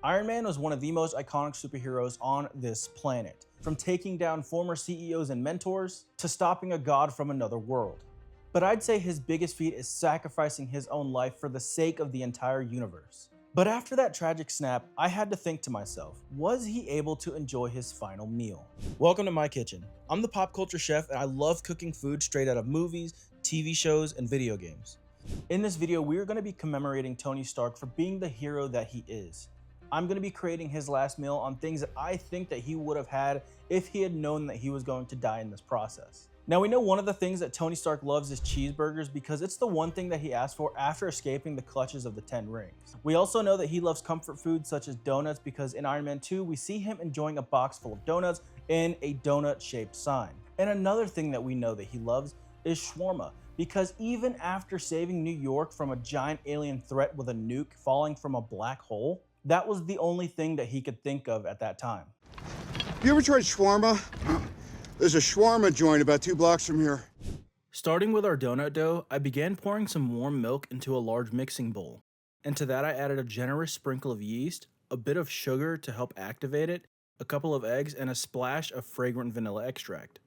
Iron Man was one of the most iconic superheroes on this planet, from taking down former CEOs and mentors to stopping a god from another world. But I'd say his biggest feat is sacrificing his own life for the sake of the entire universe. But after that tragic snap, I had to think to myself, was he able to enjoy his final meal? Welcome to my kitchen. I'm the pop culture chef and I love cooking food straight out of movies, TV shows, and video games. In this video, we are going to be commemorating Tony Stark for being the hero that he is. I'm going to be creating his last meal on things that I think that he would have had if he had known that he was going to die in this process. Now, we know one of the things that Tony Stark loves is cheeseburgers because it's the one thing that he asked for after escaping the clutches of the 10 rings. We also know that he loves comfort food such as donuts because in Iron Man 2, we see him enjoying a box full of donuts in a donut-shaped sign. And another thing that we know that he loves is shawarma, because even after saving New York from a giant alien threat with a nuke falling from a black hole, that was the only thing that he could think of at that time. You ever tried shawarma? There's a shawarma joint about 2 blocks from here. Starting with our donut dough, I began pouring some warm milk into a large mixing bowl. And to that I added a generous sprinkle of yeast, a bit of sugar to help activate it, a couple of eggs, and a splash of fragrant vanilla extract.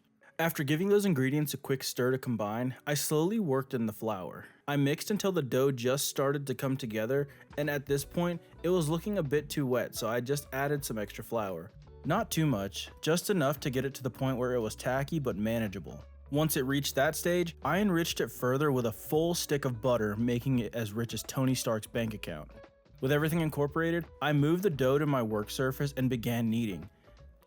After giving those ingredients a quick stir to combine, I slowly worked in the flour. I mixed until the dough just started to come together, and at this point, it was looking a bit too wet, so I just added some extra flour. Not too much, just enough to get it to the point where it was tacky but manageable. Once it reached that stage, I enriched it further with a full stick of butter, making it as rich as Tony Stark's bank account. With everything incorporated, I moved the dough to my work surface and began kneading.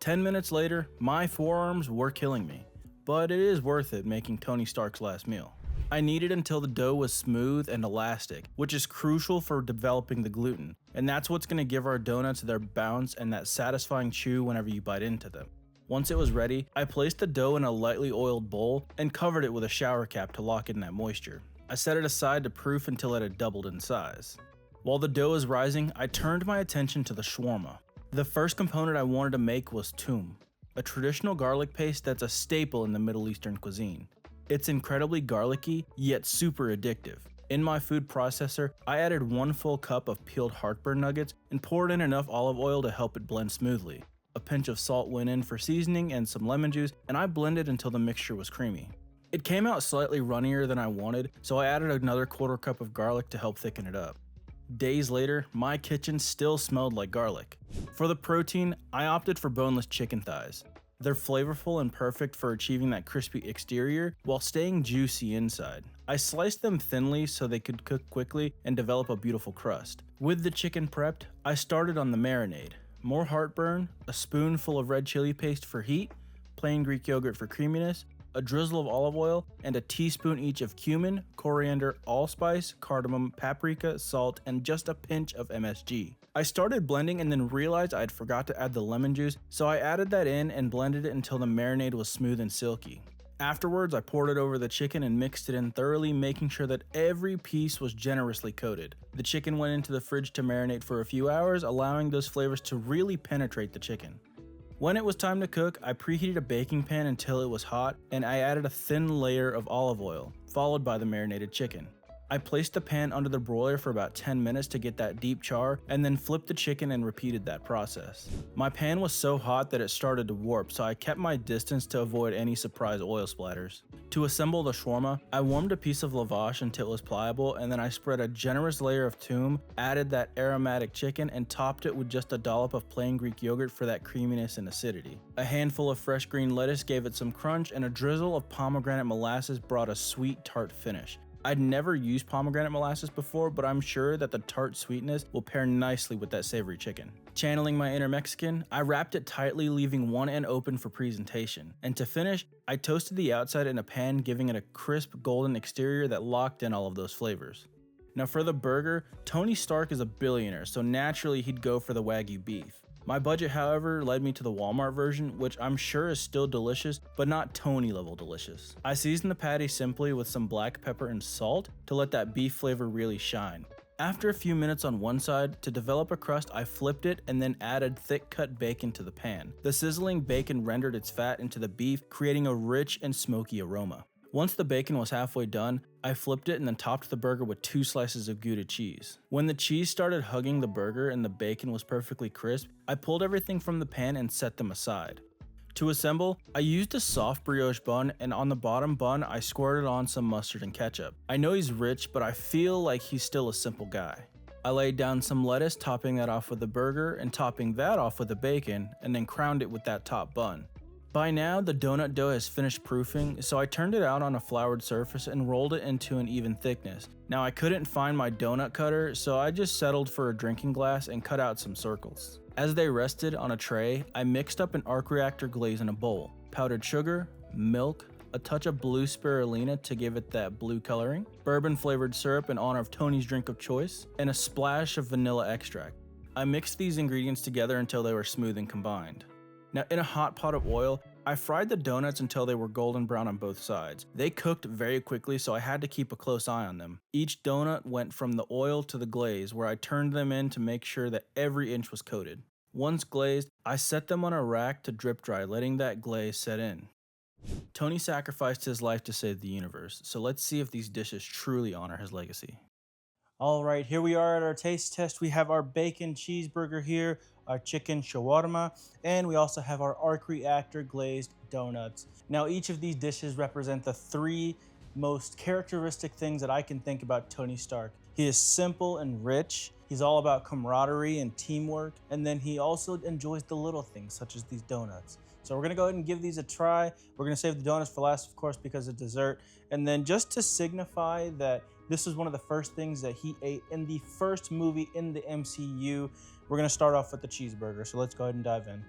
10 minutes later, my forearms were killing me. But it is worth it making Tony Stark's last meal. I kneaded until the dough was smooth and elastic, which is crucial for developing the gluten, and that's what's going to give our donuts their bounce and that satisfying chew whenever you bite into them. Once it was ready, I placed the dough in a lightly oiled bowl and covered it with a shower cap to lock in that moisture. I set it aside to proof until it had doubled in size. While the dough was rising, I turned my attention to the shawarma. The first component I wanted to make was toum, a traditional garlic paste that's a staple in the Middle Eastern cuisine. It's incredibly garlicky, yet super addictive. In my food processor, I added 1 full cup of peeled heartburn nuggets and poured in enough olive oil to help it blend smoothly. A pinch of salt went in for seasoning and some lemon juice, and I blended until the mixture was creamy. It came out slightly runnier than I wanted, so I added another 1/4 cup of garlic to help thicken it up. Days later, my kitchen still smelled like garlic. For the protein, I opted for boneless chicken thighs. They're flavorful and perfect for achieving that crispy exterior while staying juicy inside. I sliced them thinly so they could cook quickly and develop a beautiful crust. With the chicken prepped, I started on the marinade. More heartburn, a spoonful of red chili paste for heat, plain Greek yogurt for creaminess, a drizzle of olive oil, and a teaspoon each of cumin, coriander, allspice, cardamom, paprika, salt, and just a pinch of MSG. I started blending and then realized I'd forgot to add the lemon juice, so I added that in and blended it until the marinade was smooth and silky. Afterwards, I poured it over the chicken and mixed it in thoroughly, making sure that every piece was generously coated. The chicken went into the fridge to marinate for a few hours, allowing those flavors to really penetrate the chicken. When it was time to cook, I preheated a baking pan until it was hot, and I added a thin layer of olive oil, followed by the marinated chicken. I placed the pan under the broiler for about 10 minutes to get that deep char, and then flipped the chicken and repeated that process. My pan was so hot that it started to warp, so I kept my distance to avoid any surprise oil splatters. To assemble the shawarma, I warmed a piece of lavash until it was pliable, and then I spread a generous layer of toum, added that aromatic chicken, and topped it with just a dollop of plain Greek yogurt for that creaminess and acidity. A handful of fresh green lettuce gave it some crunch, and a drizzle of pomegranate molasses brought a sweet, tart finish. I'd never used pomegranate molasses before, but I'm sure that the tart sweetness will pair nicely with that savory chicken. Channeling my inner Mexican, I wrapped it tightly, leaving one end open for presentation. And to finish, I toasted the outside in a pan, giving it a crisp golden exterior that locked in all of those flavors. Now for the burger, Tony Stark is a billionaire, so naturally he'd go for the Wagyu beef. My budget, however, led me to the Walmart version, which I'm sure is still delicious, but not Tony level delicious. I seasoned the patty simply with some black pepper and salt to let that beef flavor really shine. After a few minutes on one side, to develop a crust, I flipped it and then added thick cut bacon to the pan. The sizzling bacon rendered its fat into the beef, creating a rich and smoky aroma. Once the bacon was halfway done, I flipped it and then topped the burger with 2 slices of Gouda cheese. When the cheese started hugging the burger and the bacon was perfectly crisp, I pulled everything from the pan and set them aside. To assemble, I used a soft brioche bun, and on the bottom bun I squirted on some mustard and ketchup. I know he's rich, but I feel like he's still a simple guy. I laid down some lettuce, topping that off with the burger and topping that off with the bacon, and then crowned it with that top bun. By now, the donut dough has finished proofing, so I turned it out on a floured surface and rolled it into an even thickness. Now I couldn't find my donut cutter, so I just settled for a drinking glass and cut out some circles. As they rested on a tray, I mixed up an arc reactor glaze in a bowl, powdered sugar, milk, a touch of blue spirulina to give it that blue coloring, bourbon flavored syrup in honor of Tony's drink of choice, and a splash of vanilla extract. I mixed these ingredients together until they were smooth and combined. Now, in a hot pot of oil, I fried the donuts until they were golden brown on both sides. They cooked very quickly, so I had to keep a close eye on them. Each donut went from the oil to the glaze, where I turned them in to make sure that every inch was coated. Once glazed, I set them on a rack to drip dry, letting that glaze set in. Tony sacrificed his life to save the universe, so let's see if these dishes truly honor his legacy. All right, here we are at our taste test. We have our bacon cheeseburger here, our chicken shawarma, and we also have our arc reactor glazed donuts. Now, each of these dishes represent the 3 most characteristic things that I can think about Tony Stark. He is simple and rich. He's all about camaraderie and teamwork. And then he also enjoys the little things, such as these donuts. So we're gonna go ahead and give these a try. We're gonna save the donuts for last, of course, because of dessert. And then just to signify that this is one of the first things that he ate in the first movie in the MCU, we're gonna start off with the cheeseburger. So let's go ahead and dive in.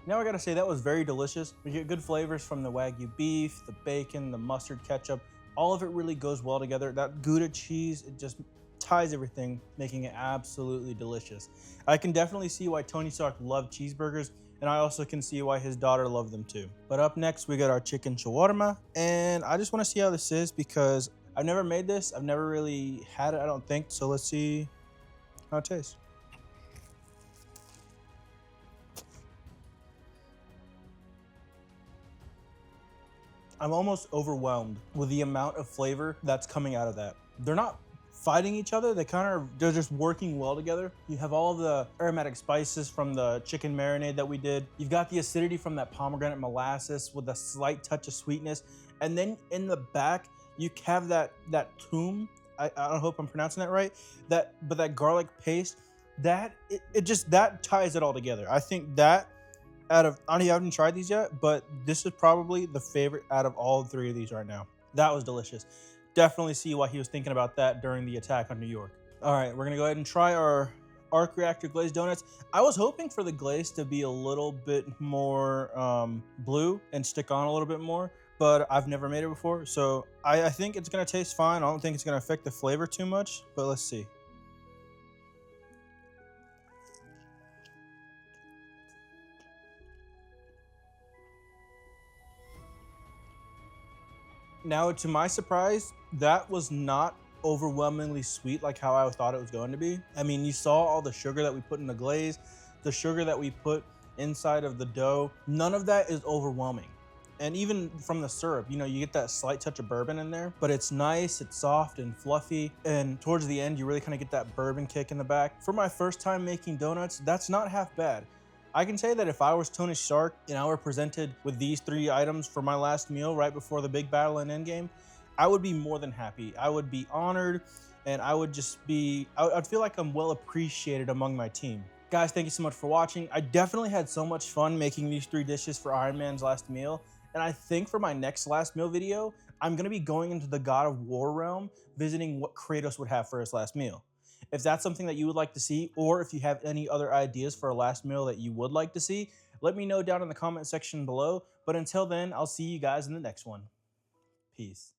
Now I gotta say, that was very delicious. We get good flavors from the Wagyu beef, the bacon, the mustard ketchup. All of it really goes well together. That Gouda cheese, it just ties everything, making it absolutely delicious. I can definitely see why Tony Stark loved cheeseburgers, and I also can see why his daughter loved them too. But up next, we got our chicken shawarma, and I just wanna see how this is because I've never made this. I've never really had it, I don't think. So let's see how it tastes. I'm almost overwhelmed with the amount of flavor that's coming out of that. They're not fighting each other, they're just working well together. You have all of the aromatic spices from the chicken marinade that we did. You've got the acidity from that pomegranate molasses with a slight touch of sweetness. And then in the back, you have that toom. I don't hope I'm pronouncing that right. But that garlic paste, that ties it all together. I think that I haven't tried these yet, but this is probably the favorite out of all 3 of these right now. That was delicious. Definitely see why he was thinking about that during the attack on New York. All right, we're gonna go ahead and try our arc reactor glazed donuts. I was hoping for the glaze to be a little bit more blue and stick on a little bit more, but I've never made it before, so I think it's gonna taste fine. I don't think it's gonna affect the flavor too much, but let's see. Now, to my surprise, that was not overwhelmingly sweet like how I thought it was going to be. I mean, you saw all the sugar that we put in the glaze, the sugar that we put inside of the dough. None of that is overwhelming. And even from the syrup, you get that slight touch of bourbon in there, but it's nice, it's soft and fluffy. And towards the end, you really kind of get that bourbon kick in the back. For my first time making donuts, that's not half bad. I can say that if I was Tony Stark and I were presented with these 3 items for my last meal right before the big battle in Endgame, I would be more than happy. I would be honored, and I would just be, I'd feel like I'm well appreciated among my team. Guys, thank you so much for watching. I definitely had so much fun making these 3 dishes for Iron Man's last meal. And I think for my next last meal video, I'm gonna be going into the God of War realm, visiting what Kratos would have for his last meal. If that's something that you would like to see, or if you have any other ideas for a last meal that you would like to see, let me know down in the comment section below. But until then, I'll see you guys in the next one. Peace.